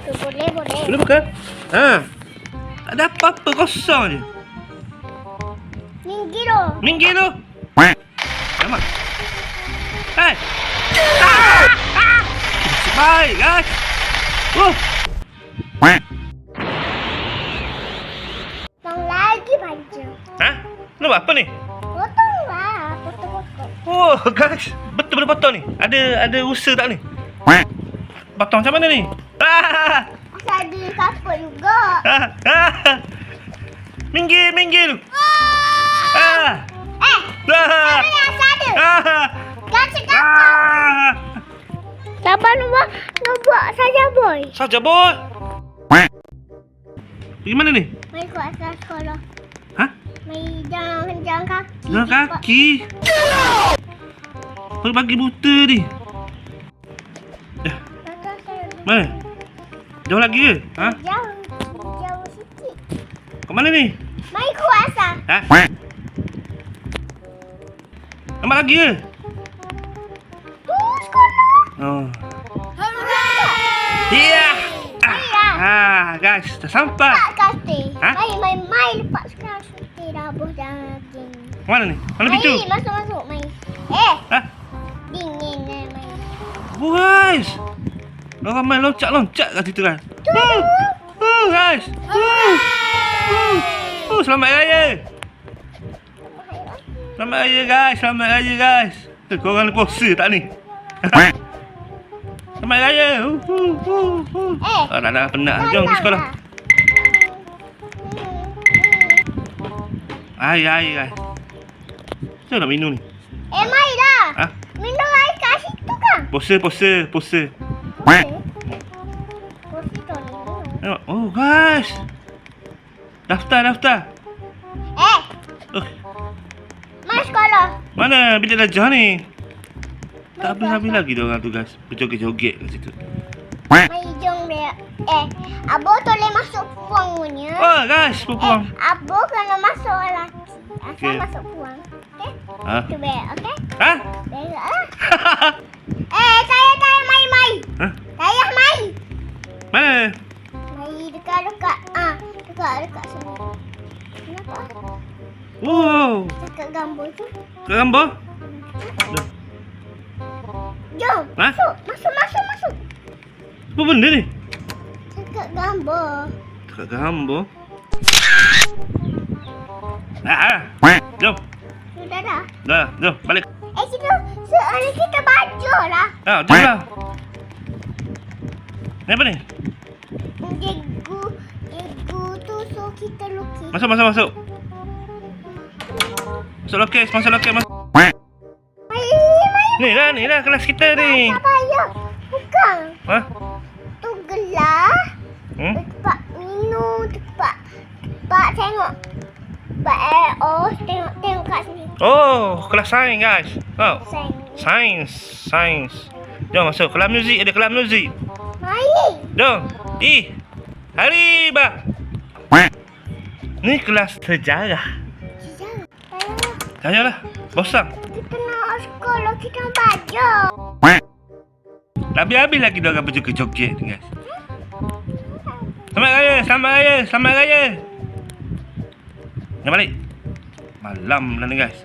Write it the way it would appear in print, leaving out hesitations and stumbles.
Boleh, boleh. Boleh buka? Ha. Tak ada apa-apa, kosong je. Minggir tu. Minggir tu. Alamak. Hai. Ah! Ah! Baik, guys. Bang lagi baju. Ha? Lu buat apa ni? Potong lah. Potong-potong. Oh, guys. Betul boleh potong ni. Ada usaha tak ni? Potong macam mana ni? Ah! Asal ada kapur juga. Ah! Ah! Minggir, minggir. Ah! Eh, Ah! mana asal ada? Ah! Ganti kapur. Ah! Siapa nak buat saja, boy? Saja, boy. Pergi mana ni? Mari ke asal sekolah. Ha? Mari jalan kaki. Jalan kaki. Pagi buta ni. Mana? Jauh lagi ke? Ha? Jauh sikit. Kat mana ni? Mari ke asal. Ha? Lambat lagi ke? Sekolah. Oh. Ya. Guys, dah sampai. Tak kata. Ha? Mari lepas sekarang suti rabus dan daging. Mana ni? Mana pintu? Mari, masuk. Mari. Ha? Dingin mari. Guys. Orang main loncat-loncat kat situ kan. Guys. Selamat raya. Selamat raya guys. Selamat raya guys. Korang ni puasa tak ni? Selamat raya. Dah penat. Jom pergi sekolah. Air guys. Macam nak minum ni? Mari dah. Ha? Minum air kat situ kan? Puasa. Kursi tu ni. Tengok. Oh guys. Daftar. Oh, Mari sekolah. mana bilik darjah ni? Tak habis-habis lagi dia orang tu guys. Berjoget-joget kat situ. Mari jom dia. Abo boleh masuk puang punya. Oh guys, puang. Abo kena masuk lelaki. Asal Okey. masuk puang. Okey? Ha? Itu berak, okey? Ha? Berak lah. Saya mari. Ha? Saya mari. Mana? Mari dekat. Dekat sini. Kenapa? Wow. Dekat gambar tu. Kat gambar? Jom. Ha? Masuk. Apa benda ni? Dekat gambar. Dekat gambar. Jom. Sudah dah. Dah, jom balik. Situ soalan kita baca lah. Jom lah. Ni apa ni? Cikgu tu suruh kita lukis. Masuk. Masuk lokis, masuk. Mari. Ni dah kelas kita ni. Tak payah. Bukan. Ha? Tu gelas. Hmm? Tempat minum. Tempat tengok. Tengok kat sini. Oh, kelas sains guys. Oh, Sayang. sains. Jom masuk. Kelas muzik, ada kelas muzik. Mari. Jom. Hari bah. Ni kelas sejarah. Janganlah. Bosan. Kita nak sekolah. Kita nak baca. Tak habis-habis lagi dia orang berjoget-joget ni guys. Selamat raya. Dah balik. Malam dah ni guys.